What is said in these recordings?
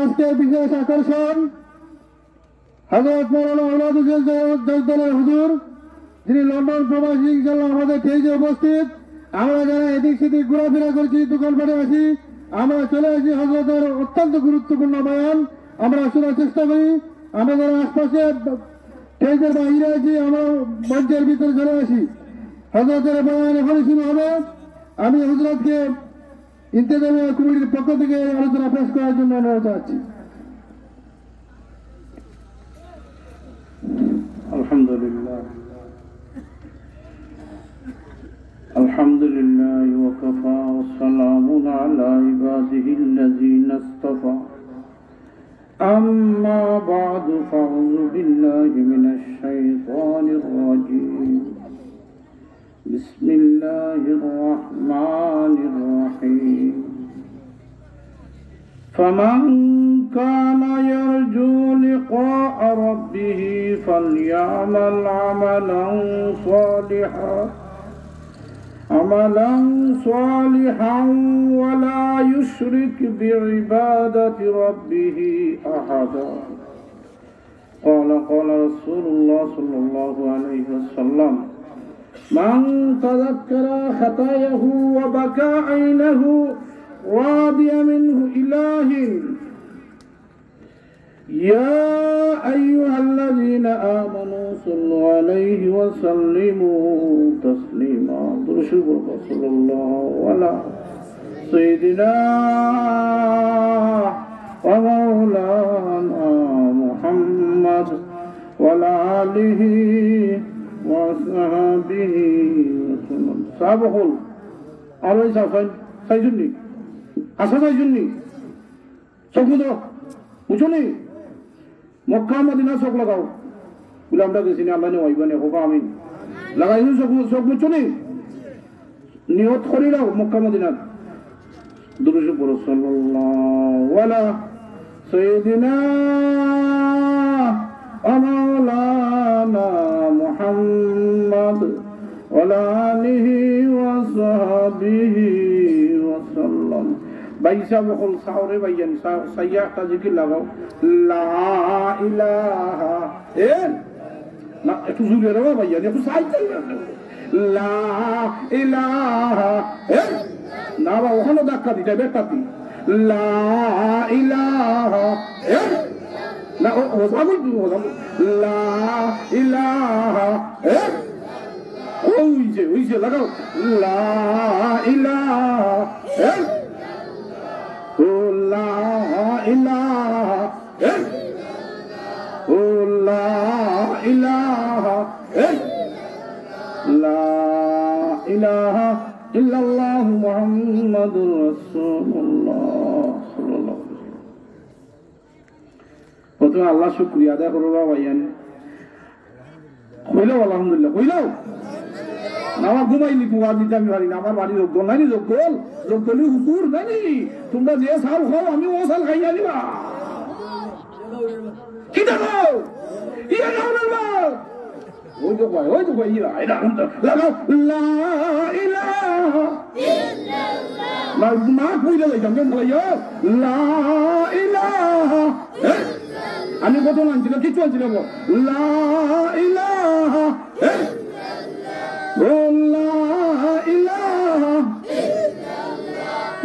আজকে বিশেষ আকর্ষণ হযরত মাওলানা আওলাদুল জজদালের হুজুর, যিনি লন্ডন প্রবাসী, ইনশাআল্লাহ আমাদের স্টেজে উপস্থিত। আমরা যারা এদিক সেদিক ঘোরাফেরা করছি, দোকানপাটে আছি, আমরা চলে আসি হযরতের অত্যন্ত গুরুত্বপূর্ণ বয়ান আমরা শোনার চেষ্টা করি। আমরা যারা আশপাশে স্টেজের বাহিরে আছি, আমরা মঞ্চের ভিতরে চলে আসি। হযরতের বয়ান এখনই শুরু হবে। আমি হযরতকে ইন্তেজামিয়া কমিটির পক্ষ থেকে আলোচনা পেশ করার জন্য অনুরোধ জানাচ্ছি। আলহামদুলিল্লাহ আলহামদুলিল্লাহ ওয়া কাফা ওয়া সালামুন আলা ইবাদিহিল্লাযীনা ইসতাফা আম্মা বা'দু ফাআউযু বিল্লাহি মিনাশ শাইতানির রাজীম বিসমিল্লাহির রাহমানির রাহিম فمن كان يرجو لقاء ربه فليعمل عملا صالحا ولا يشرك بعبادة ربه أحدا قال رسول الله صلى الله عليه وسلم من تذكر خطاياه وبكى عينه راضي منه إله يا أيها الذين آمنوا صلوا عليه وسلموا تسليما صلى الله على سيدنا ومولانا محمد وعلى آله وصحبه وسلم سابقوا عليه سيدني আসা যায় জন্য চোখ মুছো মুছো নি মক্কা মদিনা চোখ লাগাও বলে আমরা গেছি না আল্লাহ নেওয়াইবা নে হোক আমি লাগাই চোখ মুছো নি নিয়ত করি নাও মক্কা মদিনা দুরূদ পড়ো সাল্লাল্লাহু আলা সাইয়্যিদিনা ওয়া মাওলানা মুহাম্মদ ওয়া আলা আলিহি ওয়া সাহবিহি ওয়া সাল্লাম বাইসা বকল সাওরে বাইয়ান সাইয়া তা জিকির লাগাও লা ইলাহা না একটু জুড়ে রাখো বাইয়ান একটু সাইতে লা ইলাহা না বা ওখানে ধাক্কা দিতে বেটাতি লা ইলাহা না ও সাবুল লা ইলাহা ওই যে লাগাও লা ইলাহা লা ইলাহা লা ইলাহা লা ইলাহা ইল্লাল্লাহু মুহাম্মাদুর রাসূলুল্লাহ সাল্লাল্লাহু আলাইহি ওয়াসাল্লাম। প্রথমে আল্লাহ শুকরিয়া আদায় করো ভাইয়ান। কইলো আলহামদুলিল্লাহ কইলো নামা ঘুমাইলি পুয়া দিতে আমি পারি না। আমার বাড়ি যোগ্য নাই যোগ্যলি হুকুর নাই। তোমরা যে সাল খাও আমি ও সাল খাইয়া দিবা কি দেখো ইয়া নাও ওই তো কয় ইয়া এটা লাগাও লা ইলাহা ইল্লাল্লাহ মা কইলে যাইতাম কেন ভাইয়া লা ইলাহা আমি কত আনছিলাম কিছু আনছিলাম লা ইলাহা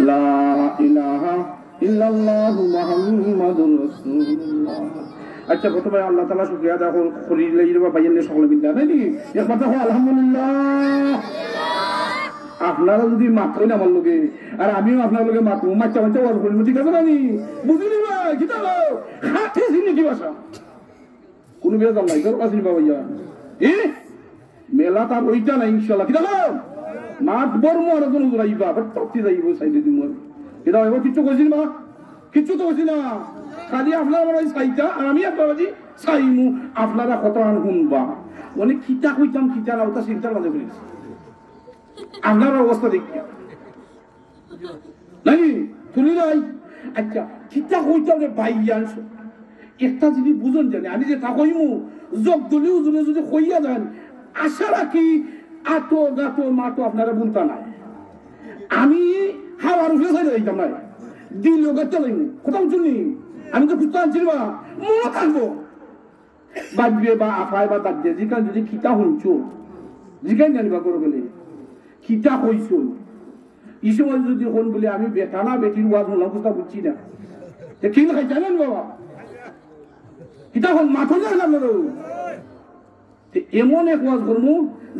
লা ইলাহা ইল্লাল্লাহু মুহাম্মাদুর রাসূলুল্লাহ। আচ্ছা প্রথমে আল্লাহ তাআলা শুকরিয়া আদায় করি লইবা বাইয়ানে সকলে বিদ্যা নাই নি একবার দেখো আলহামদুলিল্লাহ। আপনারা যদি মাত্রই না আমার লোকে আর আমিও আপনার লোকে মাত্র মাচ্চা ওয়াজ করি ঠিক আছে না? বুঝলি না কি দাও খাতে চিনি কি ভাষা কোন বেলা দাম নাই কাছে নিবা ভাইয়া মেলা তার ওইটা না ইনশাআল্লাহ কি দাও মাঠ বর্ম আর কোন যাইবা বাট তক্তি যাইব সাইডে দিমু কি দাও এবার কিছু কইছিস মা কিছু তো কইছিস না খালি আপনারা আমার সাইটা আর আমি আপনারা জি সাইমু আপনারা কত আন শুনবা মানে কিতা কইতাম কিতা না ওটা চিন্তার মাঝে ফেলিস আপনার অবস্থা দেখিয়া নাই শুনি নাই। আচ্ছা কিতা কইতাম রে ভাইয়ান একটা যদি বুঝুন জানি আমি যে তা কইমু যোগ দলীয় যদি কইয়া যান আশা রাখি আটো গাটো মাটো আপনারা বলতা নাই। আমি হাওয়ার উঠে সাইড যাইতাম না দিল গাছ চালাইমু কোথাও শুনি আমি তো খুঁজতে আনছি বা মনে থাকবো বাজবে বা আফায় বা তার দিয়ে যেখানে যদি খিতা হইছ যেখানে জানিবা করো গেলে খিতা হইছ এই সময় যদি হন বলে আমি বেটা না বেটির ওয়াজ হলাম কথা বুঝছি না কি খাই জানেন বাবা খিতা হন মাথা যায় না এমন এক ওয়াজ করবো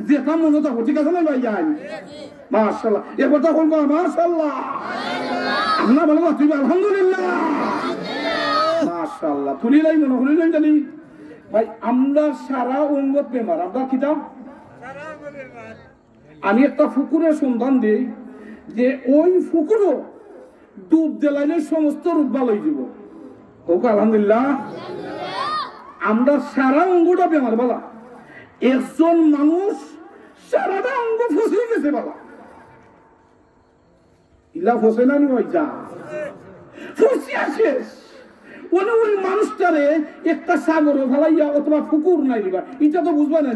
যেটা মনে থাকবো ঠিক আছে না ভাই যাই মাশাআল্লাহ এ কথা বলবো মাশাআল্লাহ আল্লাহ বলবো তুমি আলহামদুলিল্লাহ মাশাআল্লাহ তুলিলাই মনে হলিলাই জানি ভাই আমরা সারা অঙ্গ বেমার আমরা কিতাব আমি একটা ফুকুরের সন্ধান দিই যে ওই ফুকুরও ডুব দিলাইলে সমস্ত রোগ ভালো হয়ে যাব হোক আলহামদুলিল্লাহ আমরা সারা অঙ্গটা বেমার বলা একজন মানুষ সারাটা অঙ্গ ফসে গেছে বলা ইলা ফসে না ভাই যা ফসিয়া শেষ ওই মানুষটারে একটা সাগর ভালাইয়া অথবা ফুকুর নাই দিবা এটা তো বুঝবা না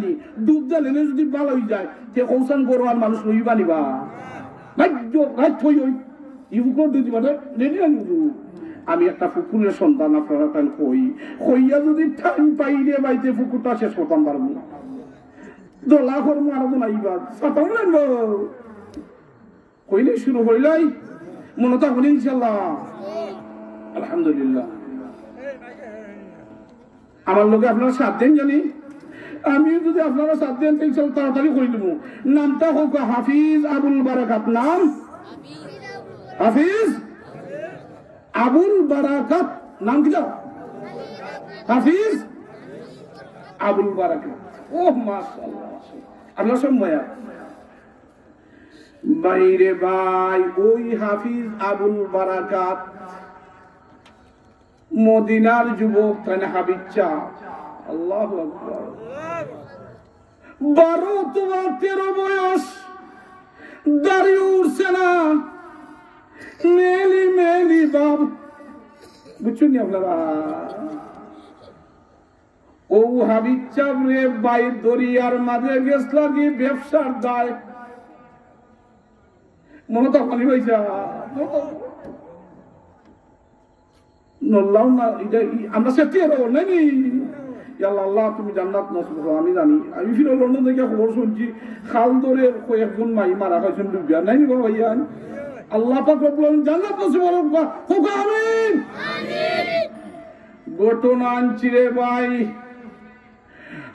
ডুব দিলে যদি ভালো হয়ে যায় যে কৌশান করো আর মানুষ লইবা নিবা আমি একটা ফুকুরের সন্তান আপনারা তাই কইয়া যদি টাইম পাইলে বাইতে ফুকুরটা শেষ করতাম পারবো দোলা করবো আরো নাইবা সাতাম লাগবো কইলে শুরু হইলাই মনে তো হল ইনশাল্লাহ আলহামদুলিল্লাহ আমার লোকে আপনারা সাত দিন জানি আমি যদি আপনারা সাত দিন তাড়াতাড়ি করে দেবো নামটা হোক হাফিজ আবুল বারাকাত নাম হাফিজ আবুল বারাকাত নাম কি হাফিজ আবুল বারাকাত ও মাশাআল্লাহ আপনার সব মায়া বাইরে ভাই ওই হাফিজ আবুল বারাকাত মদিনার যুবক তাই না হাবিচ্চা আল্লাহু আকবার 12 অথবা 13 বয়স দাড়ি উঠছে না মেলি মেলি বাপ বুঝছেন আপনারা ও হাবিচ্চা রে বাই দরিয়ার মাঝে গেছ লাগি ব্যবসার দায় মনে তো খালি হয়েছে নল্লাও না এটা আমরা সেটি নাই আল্লাহ তুমি জান্নাত নসিব করো আমি জানি আমি ফিরে লন্ডন থেকে খবর শুনছি খালদরের কয়েকজন মাই মারা হয়েছেন ডুবিয়া নাই নি ভাইয়া আল্লাহ পাক রব্বুল জান্নাত নসিব করো আমিন ঘটনা আনছিরে ভাই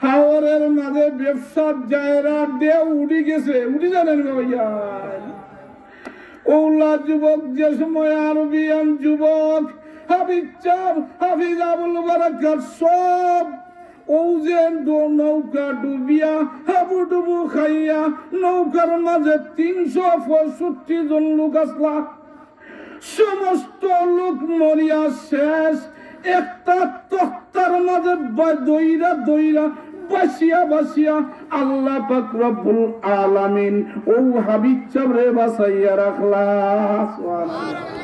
হাওরের মাঝে ব্যবসার জায়গা দেও উঠি গেছে উঠি জানেন ভাইয়া ওলা যুবক যে সময় আরবিয়ান যুবক হাফিজ আবুল বারাকাত সব ও যে নৌকা ডুবিয়া হাবুডুবু খাইয়া নৌকার মাঝে 365 জন লোক আসলা সমস্ত লোক মরিয়া শেষ একটা তক্তার মাঝে দইরা দইরা বাসিয়া বাসিয়া আল্লাহ পাক রব্বুল আলামিন ও হাবিব চাবরে বাসাইয়া রাখলা সুবহানাল্লাহ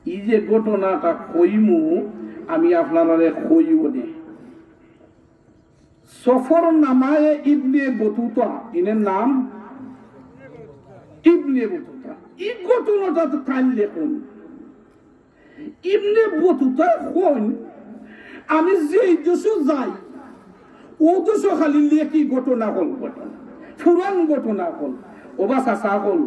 এই যে ঘটনাটা কইমু আমি আপনারা কইও নে সফর নামায়ে ইবনে বতুতা ইনের নাম ইবনে বতুতা এই ঘটনাটা তো কাল লেখুন ইবনে বতুতা কোন আমি যে দেশে যাই ও দেশে খালি লেখি ঘটনা হল ঘটনা পুরান ঘটনা হল ওবা চাচা হল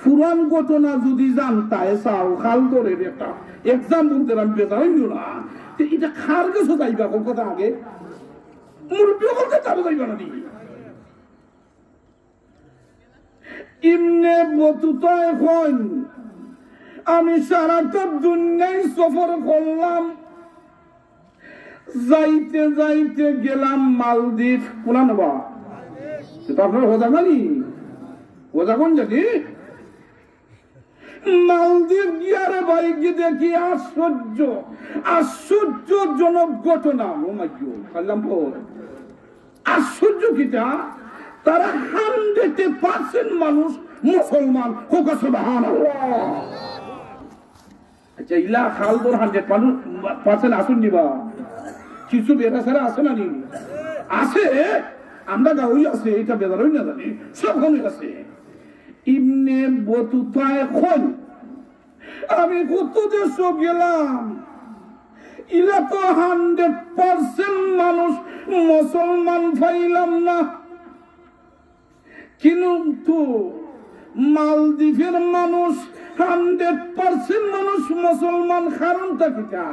পুরান ঘটনা যদি জানতায় চাও খাল ধরে একটা এক্সাম্পল দিলাম বেজার হইল না এটা খার গেছো যাইবা কথা আগে মুরব্বী বলতে যাবো যাইবা না ইমনে বতুতা এখন আমি সারাটা দুনিয়ায় সফর করলাম যাইতে যাইতে গেলাম মালদ্বীপ কোনা নেবা সেটা আপনার হোজা জানি হোজা কোন জানি মালদ্বীপ গিয়ারে ভাই গিয়ে দেখি আশ্চর্যজনক ঘটনা ও মাইও খাইলাম আশ্চর্য কিটা তারা 100% মানুষ মুসলমান হোক সুবহানাল্লাহ আচ্ছা ইলা খালদর 100% আসুন নিবা কিছু বেরা সারা আছে না নি আছে আমরা গাঁওই আছে এটা বেজারই না জানি সব গাঁওই আছে ইবনে বতুতা এখন আমি কত দেশ গেলাম, ইলা তো 100% মানুষ মুসলমান পাইলাম না। কিন্তু মালদ্বীপের মানুষ 100% মানুষ মুসলমান। কারণটা কিটা?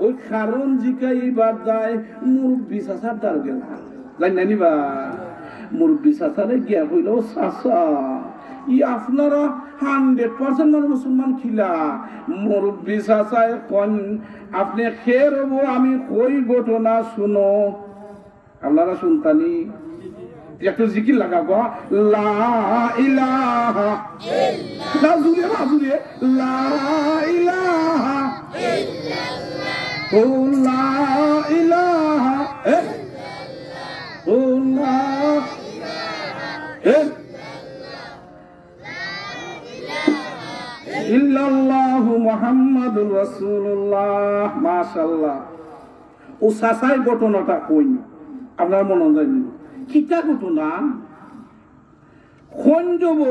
ওই কারণ জিকাইবার যায় মুরব্বী চাচার দ্বার গেলাম, জানি বা মুরব্বী চাচারে গিয়া কইল, চাচা ই আপনারা 100% মানুষ মুসলমান খিলা। মুরব্বী চাচায় কন আপনি খের হবো, আমি কই ঘটনা শুনো। আপনারা শুনতানি একটু জিকির লাগাবো, লা ইলাহা ইল্লাল্লাহ, না জুড়ে না জুড়ে, লা ইলাহা ইল্লাল্লাহ, ও লা ইলাহা ইল্লাল্লাহ, ও লা ইলাহা ইল্লাল্লাহ মুহাম্মাদুর রাসূলুল্লাহ। মাশাআল্লাহ। ও সাসাই ঘটনাটা কই আপনার মনে জানি কিতা ঘটনা? খঞ্জব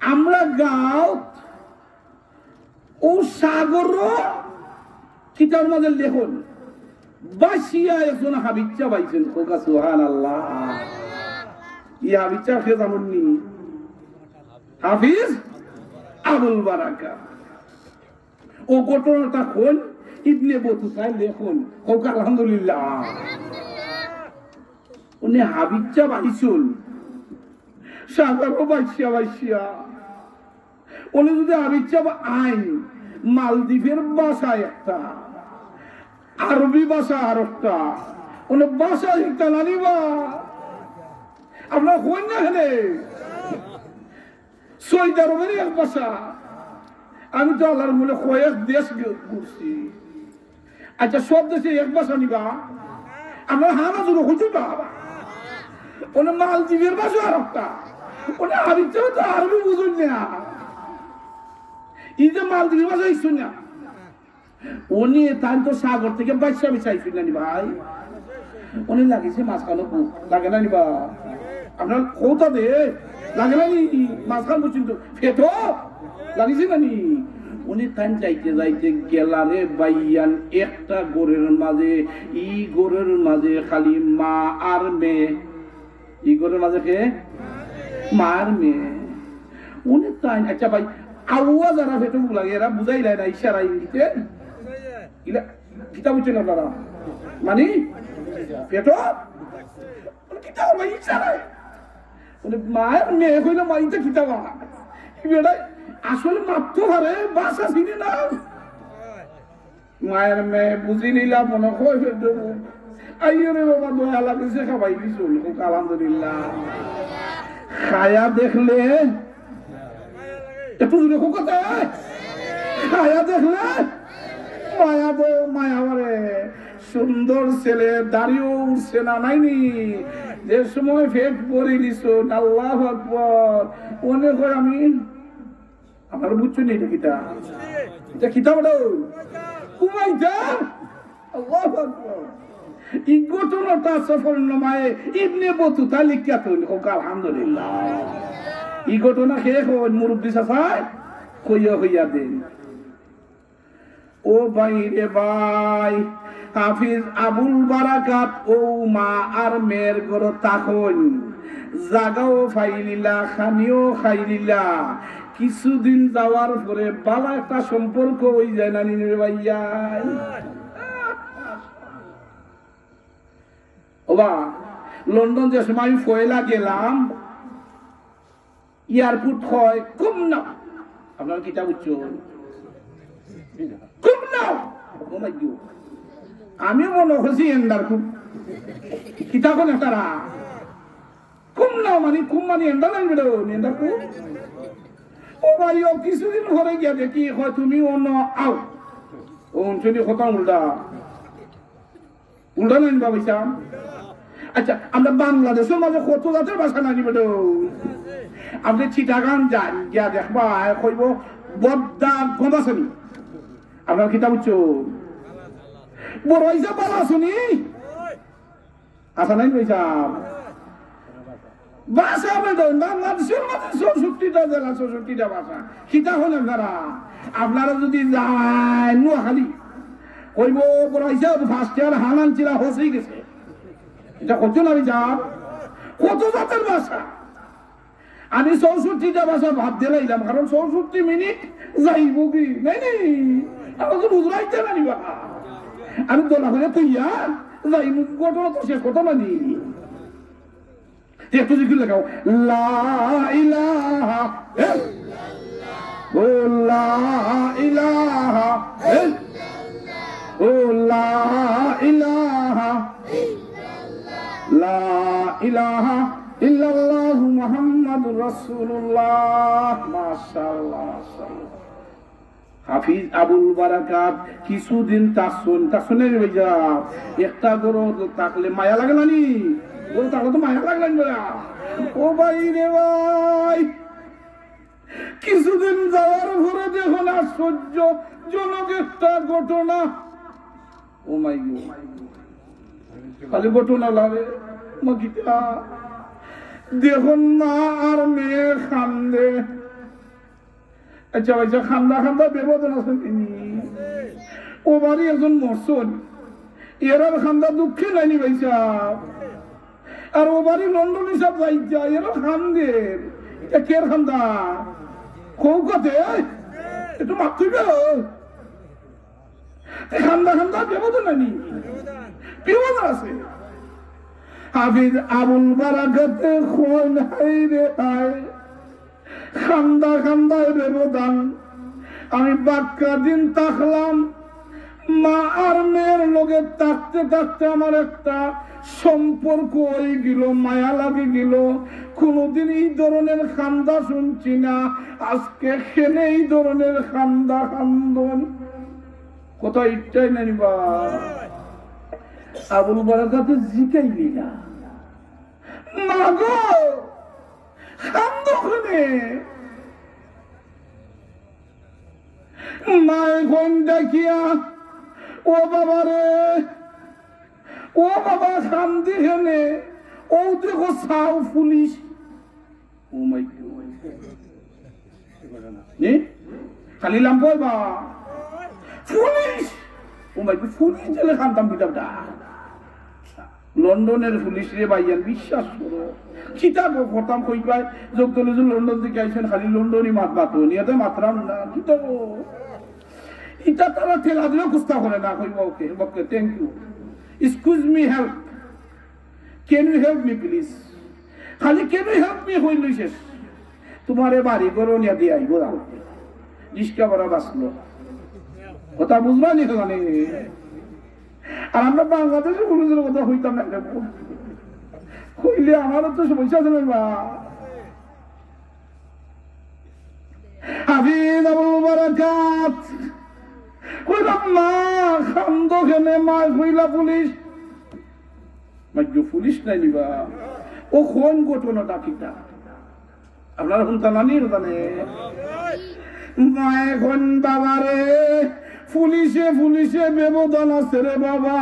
আমরা গাঁও ও সাগর কিতার মাঝে লেখন বাসিয়া একজন হাবিচ্চা পাইছেন। কোকা সুবহানাল্লাহ। ই হাবিচ্চা খেয়ে যেমননি হাফিজ আবুল বারাকা। ও ঘটনাটা কোন ইবনে বতুতায় লেখন। কোকা আলহামদুলিল্লাহ। উনি হাবিচ্চা বাইসুল সাগরও বাইসিয়া বাইসিয়া উনি যদি হাবিচ্চা আইন মালদ্বীপের ভাষা একটা, আরবি ভাষা আর একটা, উনি ভাষা শিখতে নানিবা আপনার হইন না হেলে সৌদি আরবের এক ভাষা। আমি তো আল্লাহর বলে কয়েক দেশ ঘুরছি। আচ্ছা সব দেশে এক ভাষা নিবা আপনার হানা জুড়ে হইতে উনি মালদ্বীপের ভাষা আর একটা, উনি আরবিতে তো আরবি বুঝুন না। এই যে মালদ্বীপের ভাষা ইচ্ছুন না, উনি তাই তো সাগর থেকে বাচ্চা বিচাইছুন না নি ভাই। উনি লাগিয়েছে মাঝখানে লাগে না নিবা আপনার কৌতা দে লাগে না নি মাঝখান পর্যন্ত ফেটো লাগিয়েছে না নি। উনি তাই যাইতে যাইতে গেলারে বাইয়ান একটা গোরের মাঝে, ই গোরের মাঝে খালি মা আর মেয়ে। ই গোরের মাঝে কে? মার মেয়ে। উনি তাই আচ্ছা ভাই আউয়া যারা ফেটো লাগে এরা বুঝাই না ইশারা ইঙ্গিতে ইলা কিতা বুঝছেন আপনারা মানে ফেটো কিতা ভাই ইশারা উনি মায়ের মেয়ে কইলে মাইতে কিতা বা বেটা আসলে মাত্র হারে বাসা চিনি না। মায়ের মেয়ে বুঝি নিলাম মনে হয় ফেটো আইয়ো রে বাবা দয়া লাগছে খাবাই দিছুন। আলহামদুলিল্লাহ। খায়া দেখলে একটু জুড়ে কথা খায়া দেখলে মায়া দে মায়া মারে সুন্দর ছেলে দাঁড়িয়েও উঠছে না নাইনি যে সময় ফেট পরে দিছ। আল্লাহু আকবার। মনে করে আমি আমার বুঝছো নি এটা কিতা এটা কিতা বলো কুমাইতা। আল্লাহু আকবার। এই ঘটনাটা সফল নমায় ইবনে বতুতা লিখিয়া তৈরি হোক। আলহামদুলিল্লাহ। এই ঘটনা খেয়ে মুরব্বী চাচায় কইয়া হইয়া দেন। ও ভাই রে ভাই, হাফিজ আবুল বারাকাত ও মা আর মেয়ের ঘর তখন জাগাও ফাইলিলা, খানিও খাইলিলা। কিছুদিন যাওয়ার পরে বালা একটা সম্পর্ক হয়ে যায় না নিনে ভাইয়া। ওবা লন্ডন যে সময় আমি ফয়লা গেলাম এয়ারপোর্ট হয় কম না আপনার কিতা বুঝছো কম না আমি মনে করছি এন্ডার খুব কিতা কোন তারা কম না মানে খুব মানে এন্ডার নাই বেড়ো এন্ডার খুব ও ভাই ও কিছুদিন ঘরে গিয়া দেখি হয় তুমি অন্য আও ও অঞ্চলি কথা উল্টা উল্টা নাই বাবাইছা। আচ্ছা আমরা বাংলাদেশের মাঝে কত জাতের ভাষা নানি বেড়ো আপনি চিটাগাং যান গিয়া দেখবা কইব বদ্দা গমাছনি আপনার কিতাব উচ্চ বড় হিসাব ভালো শুনি আসা নাই পয়সা ভাষা বেদন বাংলাদেশের মধ্যে 64টা জেলা 64টা ভাষা কিতা হন আপনারা যদি যায় নোয়াখালী কইব পড়াইছে ফার্স্ট ইয়ার হানান চিরা হসেই গেছে এটা কত নামি যাব কত জাতের ভাষা আমি 64টা ভাষা ভাব দিলাম কারণ 64 মিনিট যাইব কি নাই আমার তো বুঝরাইতে না নিবা আমি দোলা করে তুইয়া যাইব ঘটনা তো শেষ কথা মানি একটু জিকির লাগাও লা ইলাহা ইল্লাল্লাহ ও লা ইলাহা ইল্লাল্লাহ ও লা ইলাহা ইল্লাল্লাহ লা ইলাহা ইল্লাল্লাহ মুহাম্মাদুর রাসূলুল্লাহ মাশাআল্লাহ মাশাআল্লাহ হাফিজ আবুল বারাকাত কিছুদিন তাসনের ভাইয়া একটা গরু থাকলে মায়া লাগে না নি গরু থাকলে তো মায়া লাগলেন বলা ও ভাই রে ভাই কিছুদিন যাওয়ার পরে দেখুন আশ্চর্য জনক একটা ঘটনা ও মাই গো খালি ঘটনা লাগে মগিতা দেখুন মা আর মেয়ে খান্দে আচ্ছা আচ্ছা খান্দা খান্দা বেবদন আছেন তিনি ও বাড়ি একজন মরসন এরার খান্দা দুঃখে নাইনি ভাইসা আর ও বাড়ি লন্ডন হিসাব যাইছা এরা খান্দে এটা কের খান্দা কৌকাতে একটু মাতুইবে খান্দা খান্দা বেবদন নাইনি বেবদন আছে হাফিজ আবুল বারাকাতে খোন হাই রে হাই খান্দা খান্দায় ব্যবধান আমি বাক্কা দিন তাকলাম মা আর মেয়ের লগে থাকতে থাকতে আমার একটা সম্পর্ক হয়ে গেল মায়া লাগে গেল কোনদিন এই ধরনের খান্দা শুনছি না আজকে খেলে এই ধরনের খান্দা খান্দন কথা ইচ্ছাই নাই বা আবুল বারাকাতে জিকাইলি না মা গো খান্দনে মায় গন ডাকিয়া ও বাবা রে ও বাবা খান্দি হেনে ও দেখো সাউ পুলিশ ও মাই খালি লাম বা পুলিশ ও মাই পুলিশ জেলে খান্তাম বিটাটা লন্ডনের পুলিশ রে ভাইয়ান বিশ্বাস করো কিতাব প্রথম কইবাই যোগ দলে যে লন্ডন থেকে আইছেন খালি লন্ডনই মাত বাতো নিয়াতে মাত্রাম না কিতাব এটা তারা ঠেলা দিলে কুস্তা করে না কইব okay okay thank you excuse me help can you help me please খালি ক্যান ইউ হেল্প মি হইল শেষ তোমারে বাড়ি করো নিয়া দিয়ে আইব দাও রিস্কা বড় বাসলো কথা বুঝবা নি জানে আর আমরা বাংলাদেশের পুলিশের কথা হইতাম না কইলে আমারও তো সমস্যা আছে না হাফিজ আবুল বারাকাত কইলাম মা খান্দ খেনে মা কইলা পুলিশ মাইজ পুলিশ নাই নিবা ও কোন ঘটনাটা কিটা আপনারা শুনতা নানি জানে মা এখন বাবারে পুলিশে পুলিশে ব্যবধান আছে রে বাবা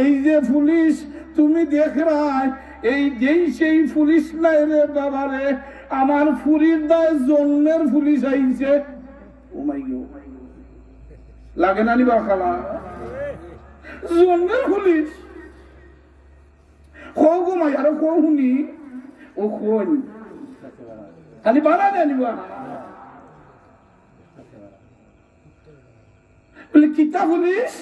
এই যে পুলিশ তুমি দেখ রায় এই যেই সেই পুলিশ নাই রে বাবা রে আমার ফুরির দায় জন্মের পুলিশ আইছে ও মাই গো লাগে না নিবা খালা জন্মের পুলিশ খো গো মাই আরো খো শুনি ও খোন খালি বাড়া না নিবা বলে কিতা পুলিশ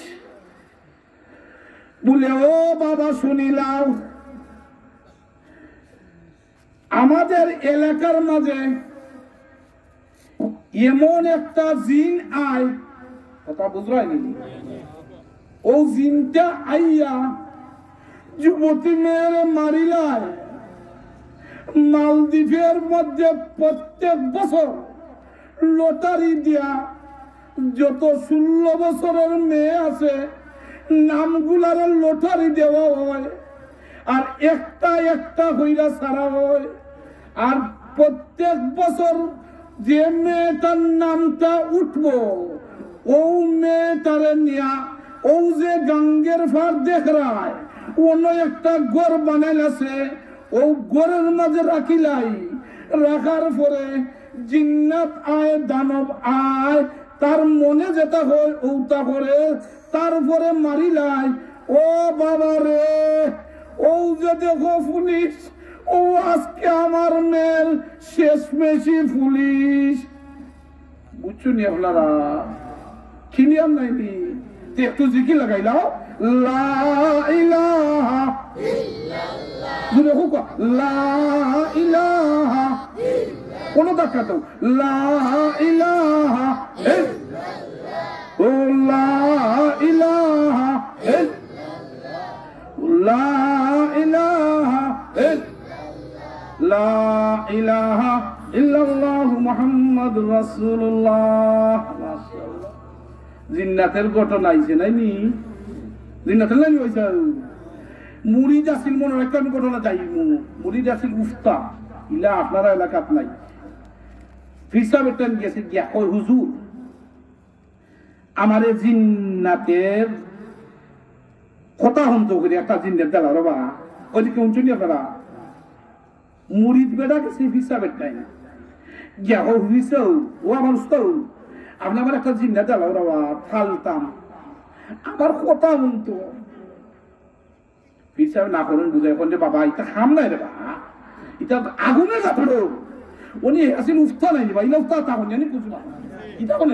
বলে ও বাবা শুনিলাম আমাদের এলাকার মাঝে এমন একটা জিন আয় কথা বুঝরাইনি ও জিনটা আইয়া যুবতী মেয়ের মারিলায় মালদ্বীপের মধ্যে প্রত্যেক বছর লটারি দিয়া যত 16 বছরের মেয়ে আছে নামগুলার লটারি দেওয়া হয় আর একটা একটা হইরা ছাড়া হয় আর প্রত্যেক বছর যে মেয়েটার নামটা উঠবো ও মেয়েটারে নিয়া ও যে গাঙ্গের ফার দেখ রায় অন্য একটা ঘর বানাইল আছে ও গোরের মাঝে রাখিলাই রাখার পরে জিন্নাত আয় দানব আয় তার মনে যেটা হয় ওটা করে তারপরে মারিলাই ও বাবা রে ও যে দেখো পুলিশ ও আজকে আমার মেয়ের শেষ মেশি পুলিশ বুঝছো নি আপনারা ক্লিয়ার নাইনি একটু জিকি লাগাইলাও লা ইলাহা জুড়ে হোক লা ইলাহা কোন দেখা তো লা ইলাহা ও লা ইলাহা লা ইলাহা লা ইলাহা ইল্লাল্লাহু মুহাম্মাদুর রাসূলুল্লাহ মাশাআল্লাহ জিন্নাতের ঘটনা আইছে নাইনি জিন্নাতের নাইনি হইছে মুরিদ আসিল মনে একটা আমি ঘটনা চাই মুরিদ আসিল উফতা ইলা আপনারা এলাকাত নাই ফিরসাব একটা গেছে গিয়া ওই হুজুর আমারে জিন্নাতের কথা হন্ত করে একটা জিন্নাত দিলা রে বা ওইদিকে উঁচুনি আপনারা মুরিদ বেড়া গেছে ফিরসাব একটাই না গিয়া ও হুইসও ও আমার উস্তাও আপনি আমার একটা জিন্নাত দিলা রে বা ফালতাম আমার কথা হন্ত ফিরসাব না করেন বুঝাই কোন বাবা এটা খাম নাই রে বা এটা আগুনে যাবো উনি আসলে উফতা নাই বা ইলা উফতা তা কোন জানি কিছু না এটা কোন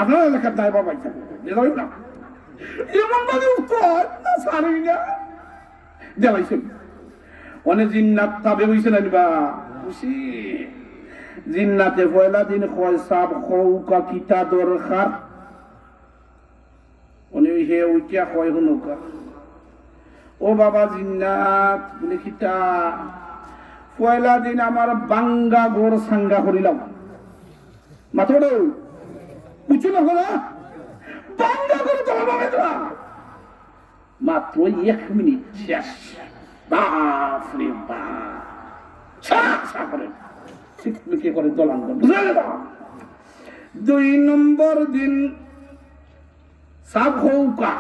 আপনার এলাকার দায় বাবা এটা দেখাই না এমন ভাবে উফতা না সারি না দেখাইছেন অনেক জিন্নাত তাবে হইছে না বা খুশি জিন্নাতে পয়লা দিন কয় সাব খৌকা কিতা দরকার উনি হে উইটা কয় হুনুকা ও বাবা জিন্নাত বলে কিতা পয়লা দিন আমার বাঙ্গা গোর সাঙ্গা করিলাম মাত্র উঁচু না হলো বাঙ্গা করে তোলা মাত্র 1 মিনিট শেষ বাপরে বাপ করে ঠিক করে দলান বুঝা গেল 2 নম্বর দিন সাব হৌকা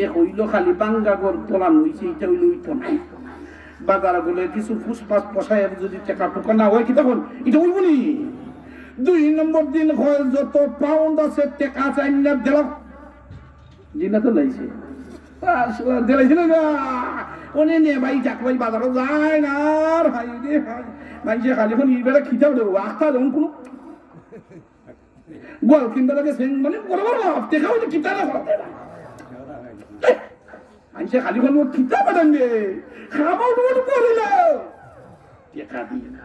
এ হইল খালি বাঙ্গা গোর তোলান হইছে এটা হইল ওইটা নাই বাজার বলে কিছু ফুসফাস পশায় যদি টাকা টুকা না হয় কি তখন এটা হইব নি 2 নম্বর দিন হয় যত পাউন্ড আছে টাকা চাই না দিল জিনা তো লাইছে দিলাইছে না ওনে নে ভাই যাক ভাই বাজারে যায় না ভাই রে ভাই যে খালি কোন ইবেলা খিতাও দেব আস্তা যখন কোন গোল কিনতে লাগে সেন মানে বড় বড় টাকা হইলে কিতা না করতে আইছে খালি কোন কিতা বাদান দে খাবাও তো পড়িল টাকা দিয়ে না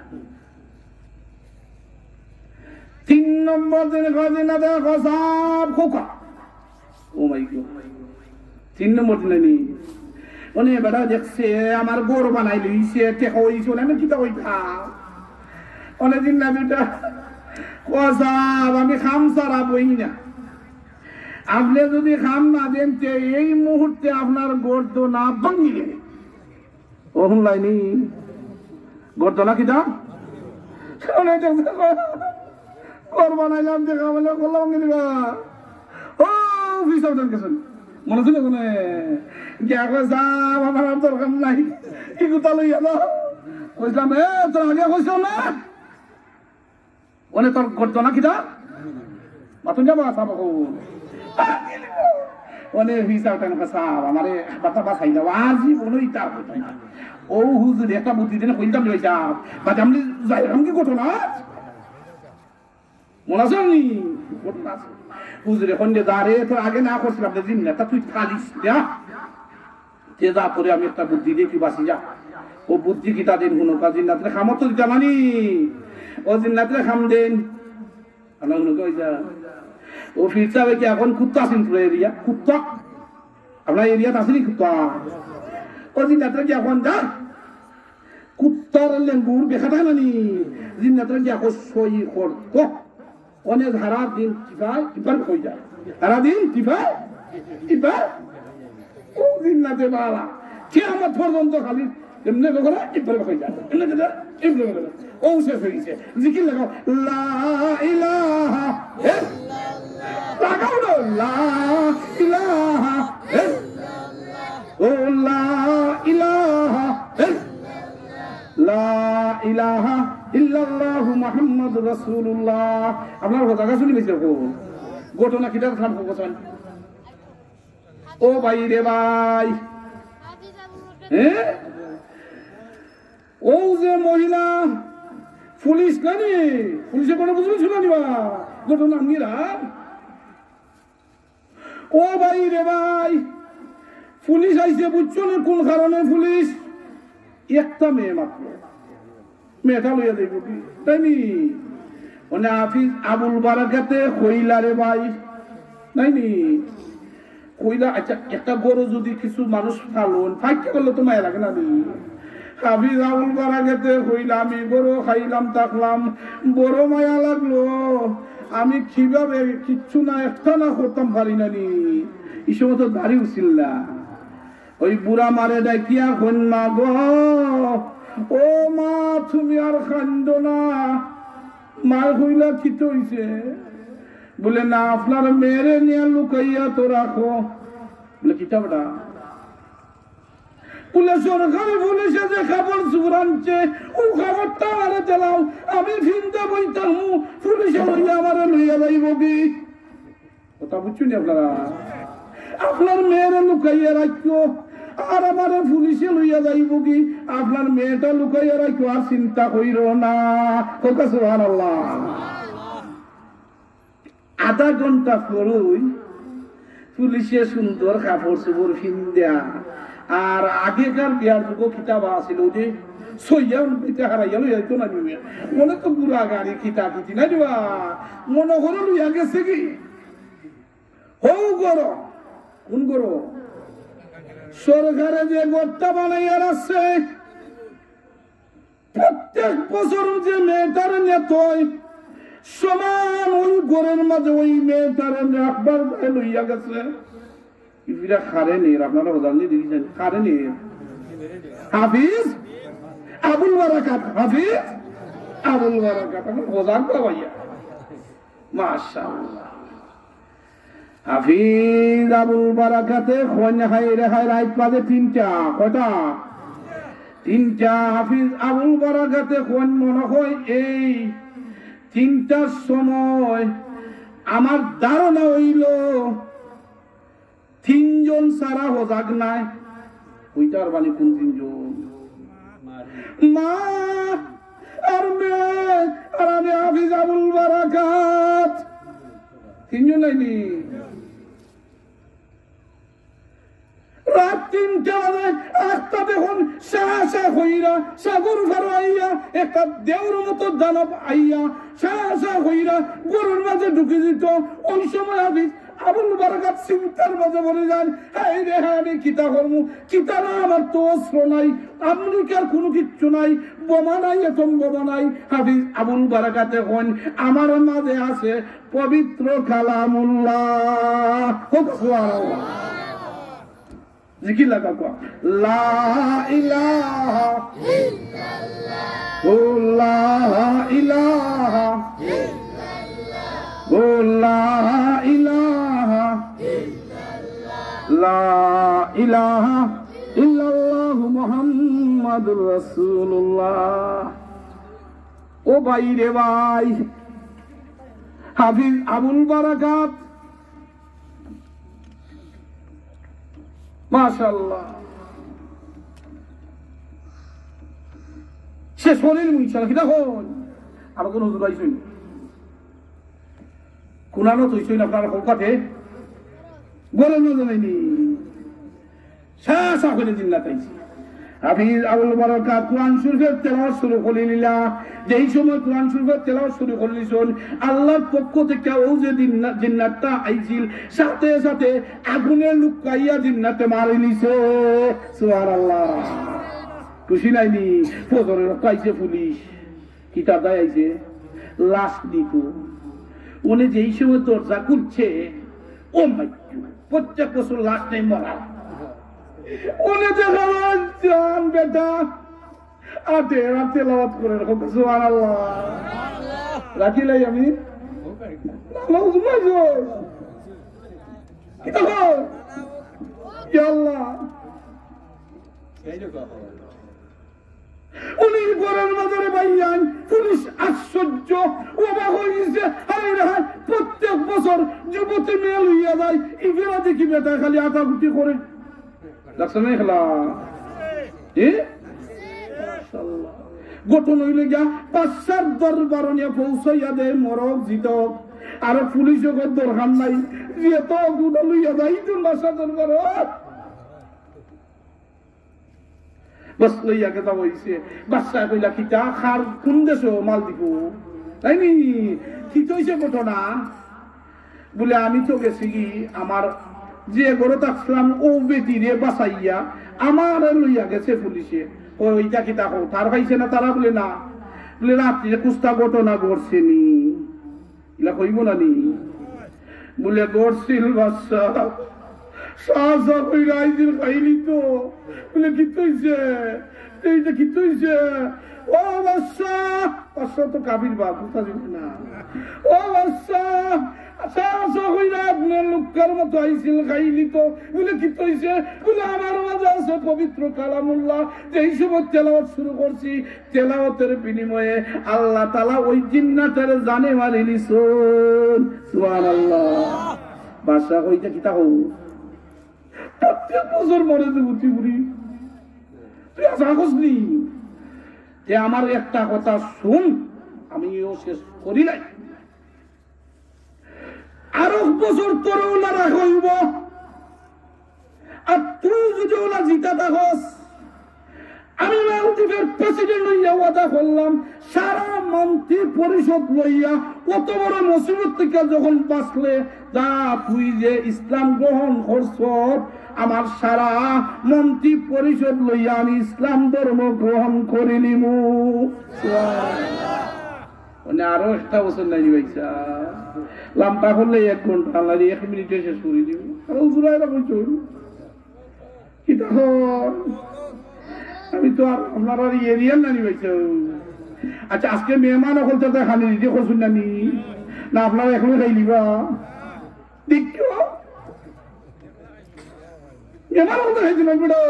3 নম্বর দিন গদিনা দে গসাব খোকা ও মাই গড 3 নম্বর দিন নি ওনে বড় দেখছে আমার গোর বানাই লইছে টাকা হইছে না কিতা হইতা ওনে দিন না দুটা গসাব আমি খাম সারা বই না আপনি যদি খাম না দেন এই মুহূর্তে আপনার গর্দনা ভাঙি যাবে ওহন লাইনি গর্দনা কিটা ঘর বানাইলাম দেখা বলে করলাম কিনা ও ফিসাব দেন গেছেন মনে ছিল কোনে গিয়া কইসাম আমার আর দরকার নাই কি কথা লইয়া না কইলাম তোর আগে কইসাম না ওনে তোর গর্দনা কিটা মাতুন যাবা সাবা ওনে হিসাব টাইম কাসাব আমারে বাতা বাসাই দাও আজি বলো ইতা কইতাই ও হুজুর একটা বুদ্ধি দেন কইতাম লইছা বাদ আমলি যাইরাম কি ঘটনা মনাসনি ঘটনা হুজুর এখন যে দাঁড়ে তো আগে না করছিলাম দিন না তা তুই খালিস না তে যা পরে আমি একটা বুদ্ধি দিয়ে তুই বাসি যা ও বুদ্ধি কি তাদের কোনো কাজ জিন্নাতের খামত তো দিতে মানি ও জিন্নাতের খাম দেন আল্লাহ কইছা ও ফিরসাবে কি এখন কুত্তা আছেন পুরো এরিয়া কুত্তা আপনার এরিয়াতে আসেনি কুত্তা ও জিন্নাতের কি এখন যা কুত্তার লেম্বুর বেখা থাকে না নি জিন্নাতের কি এখন সই করতো অনেক হারা দিন টিপায় টিপার হয়ে যায় হারা দিন টিপায় টিপায় ও জিন্নাতে বাবা কে আমার পর্যন্ত খালি এমনি করে টিপার হয়ে যায় এমনি করে এমনি করে ও শেষ হয়ে গেছে জিকির লাগাও লা ইলাহা লাগাও না লা ইলাহা ও লা ইলাহা ইলাহা ইল্লাল্লাহু মুহাম্মাদুর রাসূলুল্লাহ। আপনার কথা শুনি বেশি ঘটনা কিটার খান বলছেন ও ভাই রে ভাই, ও যে মহিলা পুলিশ নানি পুলিশের কোনো বুঝবে শুনে নিবা ঘটনা আমিরা। ও ভাই রে ভাই, পুলিশ আইছে বুঝছো না কোন কারণে পুলিশ? একটা মেয়ে মাত্র, মেয়েটা লইয়া দেব কি তাই নি? মানে হাফিজ আবুল বারাকাতে কইলা রে ভাই নাই নি কইলা। আচ্ছা একটা গরু যদি কিছু মানুষ ফালুন ফাইকে করলে তো মায়া লাগে না নি? হাফিজ আবুল বারাকাতে কইলা আমি গরু খাইলাম থাকলাম বড় মায়া লাগলো, আমি কিভাবে কিচ্ছু না একটা না করতাম পারি না নি। এই সময় তো দাঁড়ি উছিল না। ওই বুড়া মারে ডাকিয়া কন্যা গো, ও মা তুমি আর কান্দ না। মার কইলা কি হইছে? বলে না আপনার মেয়েরে নিয়ে লুকাইয়া তো রাখো। বলে কিটা বেটা? বলে সরকারি পুলিশে যে খবর চুরানছে ও খবরটা আমারে দিলাও, আমি ফিনতে বইতাম পুলিশে লইয়া আমারে লইয়া যাইব কি? কথা বুঝছেন আপনারা? আপনার মেয়েরে লুকাইয়া রাখো আর আমারে পুলিশে লইয়া যাইব কি? আপনার মেয়েটা লুকাইয়া রাখো আর চিন্তা কইর না। সুবহানাল্লাহ। আধা ঘন্টা পরই পুলিশে সুন্দর কাপড় চোপড় ফিন দেয়া। আর আগেকার বিয়ার যুগ কিতাব আছিল যে সইয়া হারাইয়া লইয়া তো না নিবে মনে তো বুড়া গাড়ি কিতাব দিতি না দিবা মনে করে লইয়া গেছে কি? হৌ গরো কোন গরো? সরকারে যে গড়টা বানাইয়া রাখছে প্রত্যেক বছর যে মেয়েটার নেতই সমান ওই গড়ের মাঝে ওই মেয়েটার একবার লইয়া গেছে। ইফিরা খারে নেই, আপনারা জানলে দেখেছেন খারে নেই। হাফিজ আবুল বারাকাত, হাফিজ আবুল বারাকাত আমার বোঝান তো ভাইয়া মাশাআল্লাহ। হাফিজ আবুল বারাকাতে খোঁজ হাই রেহাই রাইত পাবে তিনটা। কটা? তিনটা। হাফিজ আবুল বারাকাতে খোঁজ মনে হয় এই তিনটার সময় আমার ধারণা হইল তিনজন সারা হজাক নাই। ওইটার বাণী কোন তিনজন? মা আর মেয়ে আর আমি হাফিজ আবুল বারাকাত তিনজন নাইনি। রাত ৩টা বাজে একটা দেখুন শাহ হইরা সাগর ফার আইয়া একটা দেওর মতো দানব আইয়া শাহ হইরা গরুর মাঝে ঢুকে দিত। ওই সময় হাফিজ আবুল বারাকাত চিন্তার মাঝে বলে যান এই রে হ্যাঁ আমি কিতা করবো? কিতা না আমার তো অস্ত্র নাই, আমেরিকার কোনো কিচ্ছু নাই, বোমা নাই, এতম বোমা নাই। হাফিজ আবুল বারাকাতে হন আমার মাঝে আছে পবিত্র কালামুল্লাহ। সুবহানাল্লাহ। জিকির লাগা কো লা ইলাহা ইল্লাল্লাহ ও লা ইলাহা ইল্লাল্লাহ ও লা ইলাহা ইল্লাল্লাহ লা ইলাহা ইল্লাল্লাহ মুহাম্মাদুর রাসূলুল্লাহ। ও ভাই রে ভাই, হাফিজ আবুল বারাকাত মাশাআল্লাহ সে শরীর মুইছাল কি দেখুন আর কোন হুজুর আইছেন কোনানো তো হইছেন আপনার কলকাতে বলে জানাইনি শাসা করে দিন না তাইছি। হাফিজ আবুল বারাকাত কোরআন শরীফের তেলাওয়াত শুরু করিলা। যেই সময় কোরআন শরীফের তেলাওয়াত শুরু করিলেন আল্লাহর পক্ষ থেকে ও যে জিন্নাতটা আইছিল সাথে সাথে আগুনের লুকাইয়া জিন্নাতে মারি নিছে। সুবহানাল্লাহ। খুশি নাইনি? ফজরের পাইছে পুলিশ কিতা দায় আইছে লাশ দিত। উনি যেই সময় দরজা খুলছে ও মাই প্রত্যেক বছর লাশ নেই মরা। উনি দেখালেন জান বেটা আতে রাতে লাওয়াত করে রাখো। সুবহানাল্লাহ। রাখিলাই আমি নামাজ পড়ো কি দেখো ইয়া আল্লাহ উনি ঘরের মাঝে ভাইয়ান পুলিশ আশ্চর্য অবাক হয়ে গেছে। আরে রে প্রত্যেক বছর যুবতী মেয়ে লইয়া যায় ইফেরা দেখি বেটা খালি আটাগুটি করে দেখছেন খেলা গঠন হইলে গিয়া পাঁচশার দরবার নিয়ে পৌঁছাইয়া দেয় মরক জিতক আর পুলিশ দরকার নাই যেত গুণ লইয়া যায় বাসা দরবার বস লইয়া কেতা বইছে বাচ্চা কইলা খিতা খার কোন দেশ মাল দিব তাই নি ঠিক হইছে ঘটনা বলে আমি তো গেছি কি আমার যে ঘরে থাকছিলাম ও বেটি রে বাঁচাইয়া আমার লইয়া গেছে পুলিশে ওইটা কিতা হোক তার খাইছে না তারা বলে না বলে রাত্রে কুস্তা ঘটনা ঘটছে নি এলা কইব না নি বলে ঘটছিল বাচ্চা সাহসা কই রাইজের খাইলি তো বলে কি হইছে এইটা কি হইছে ও বাচ্চা বাচ্চা তো কাবির বাপ বুঝা যাবে না ও বাচ্চা সাহসা কই আপনার লোকের মতো আইছিল খাইলি তো বলে কি হইছে বলে আমার মাঝে আছে পবিত্র কালামুল্লাহ যেই সময় তেলাওয়াত শুরু করছি তেলাওয়াতের বিনিময়ে আল্লাহ তাআলা ওই জিন্নাতের জানে মারি নিছেন সুবহানাল্লাহ বাচ্চা কইটা কিতা হও প্রত্যেক বছর মরে দেবতি বুড়ি তুই আশা করসনি যে আমার একটা কথা শুন আমিও শেষ করি নাই আরো বছর তোর ওলা রাখব আর তুই যদি ওলা জিতা থাকস আমি মালদ্বীপের প্রেসিডেন্ট লইয়া ওয়াদা করলাম সারা মন্ত্রী পরিষদ লইয়া অত বড় মুসিবত থেকে যখন বাঁচলে যা তুই যে ইসলাম গ্রহণ করছ আমার সারা মন্ত্রী পরিষদ লইয়া আমি ইসলাম ধর্ম গ্রহণ করে নিমু আরো একটা বছর নাই ভাইসা লাম্পা করলে 1 ঘন্টা 1 মিনিটে শেষ করে দিব কি দেখো আমি তো আর আপনার আর এরিয়াল নানি ভাইসা আচ্ছা আজকে মেহমান হলতে তো খালি নিজে করছুন নানি না আপনারা এখনো খাই নিবা দেখো মেহমান হলতে খাইছিল বেড়ো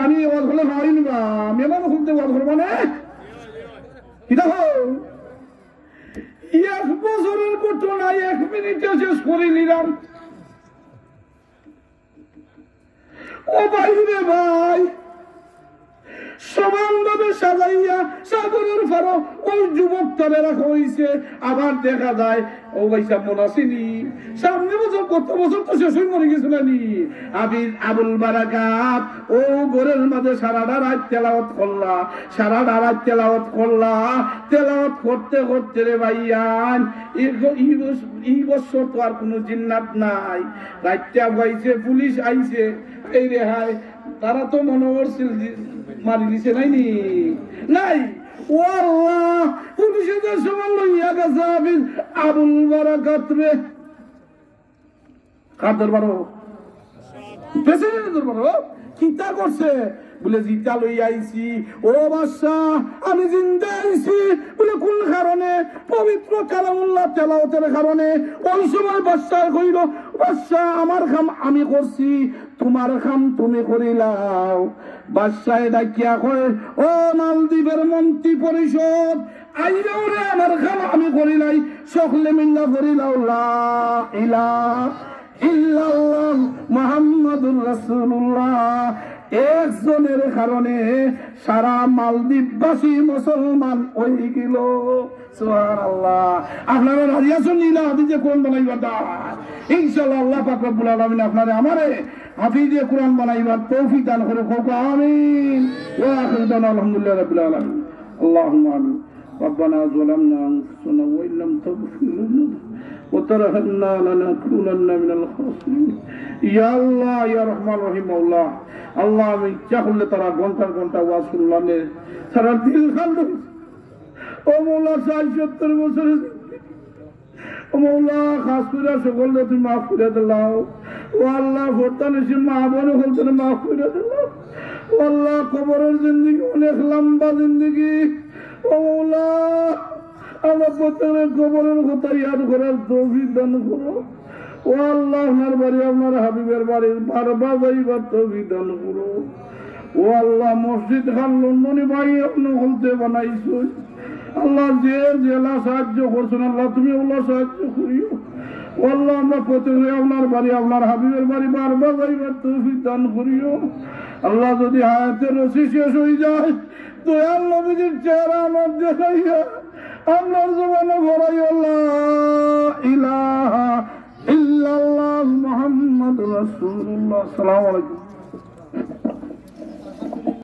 আমি ওয়াজ হলে খাওয়াই নিবা মেহমান হলতে ওয়াজ করবা না কি দেখো 1 বছরের ঘটনা 1 মিনিটে শেষ করে নিলাম ও ভাই রে ভাই সমানভাবে সাজাইয়া সাগরের ফারো ওই যুবক তবে রাখা হয়েছে আবার দেখা যায় ও ভাইসা মনে আসেনি সামনে বছর কত বছর তো শেষ হয়ে মরে গেছিল নি আবুল বারাকাত ও ঘরের মাঝে সারাটা রাত তেলাওয়াত করলা সারাটা রাত তেলাওয়াত করলা তেলাওয়াত করতে করতে রে ভাইয়ান এই বছর তো আর কোনো জিন্নাত নাই রাতটা ভাইছে পুলিশ আইছে এই রেহাই তারা তো মনে করছিল মারি দিছে নাইনি নাই ও আল্লাহ পুলিশের সমান লইয়া গেছে হাফিজ আবুল বারাকাত রে কার দরবার প্রেসিডেন্টের দরবার কিতা করছে বলে জিতা লই আইছি ও বাদশাহ আমি জিন্দা আইছি বলে কোন কারণে পবিত্র কালামুল্লাহ তেলাওয়াতের কারণে ওই সময় বাদশাহ কইল বাদশাহ আমার কাম আমি করছি তোমার কাম তুমি করিলাও বাদশাহ ডাকিয়া কয় ও মালদ্বীপের মন্ত্রী পরিষদ আইরাও রে আমার কাম আমি করিলাই সকলে মিল্লা করিলাও লা ইলাহা ইল্লাল্লাহ মুহাম্মাদুর রাসূলুল্লাহ একজনের কারণে সারা মালদ্বীপবাসী মুসলমান হয়ে গেল সুবহানাল্লাহ আপনারা রাজি আছেন না হাফিজে কোরআন বানাইবার ইনশাআল্লাহ আল্লাহ পাক রব্বুল আলামিন আপনারে আমারে হাফিজে কোরআন বানাইবার তৌফিক দান করে হোক আমিন ওয়া আখিরু দাওয়ানা আলহামদুলিল্লাহি রাব্বিল আলামিন আল্লাহুম্মা আমিন ربنا ظلمنا أنفسنا وإن لم تغفر لنا وترحمنا لنكونن من الخاسرين يا الله يا رحمن رحيم الله الله আমি ইচ্ছা করলে তারা ঘন্টার ঘন্টা ওয়াজ শুনলাম সারা দিল খান্ড ও মৌলা 60-70 বছরের ও মৌলা খাস করে সকলে তুমি মাফ করে দিলাও ও আল্লাহ ফোরতানিসি মা বোন বলতে মাফ করে দিলাও ও আল্লাহ কবরের জিন্দগি অনেক লম্বা জিন্দগি ও মৌলা আমরা প্রত্যেকের কবরের কথা ইয়াদ করার তৌফিক দান করো ও আল্লাহ আপনার বাড়ি আপনার হাবিবের বাড়ির বারবার যাইবার তৌফিক দান করো ও ও আল্লাহ মসজিদ খান লন্ডনী ভাই আপনি খুলতে বানাইছো আল্লাহ যে জেলা সাহায্য করছেন আল্লাহ তুমি ওগুলো সাহায্য করিও ও আল্লাহ আমরা প্রত্যেকে আপনার বাড়ি আপনার হাবিবের বাড়ি বারবার যাইবার তৌফিক দান করিও আল্লাহ যদি হায়াতের রশি শেষ হয়ে যায় তো নবীজির চেহারা আমার দেখাইয়া আপনার জমানো ভরাই আল্লাহ ইলাহা ইল্লাল্লাহ মুহাম্মাদুর রাসূলুল্লাহ আসসালামু আলাইকুম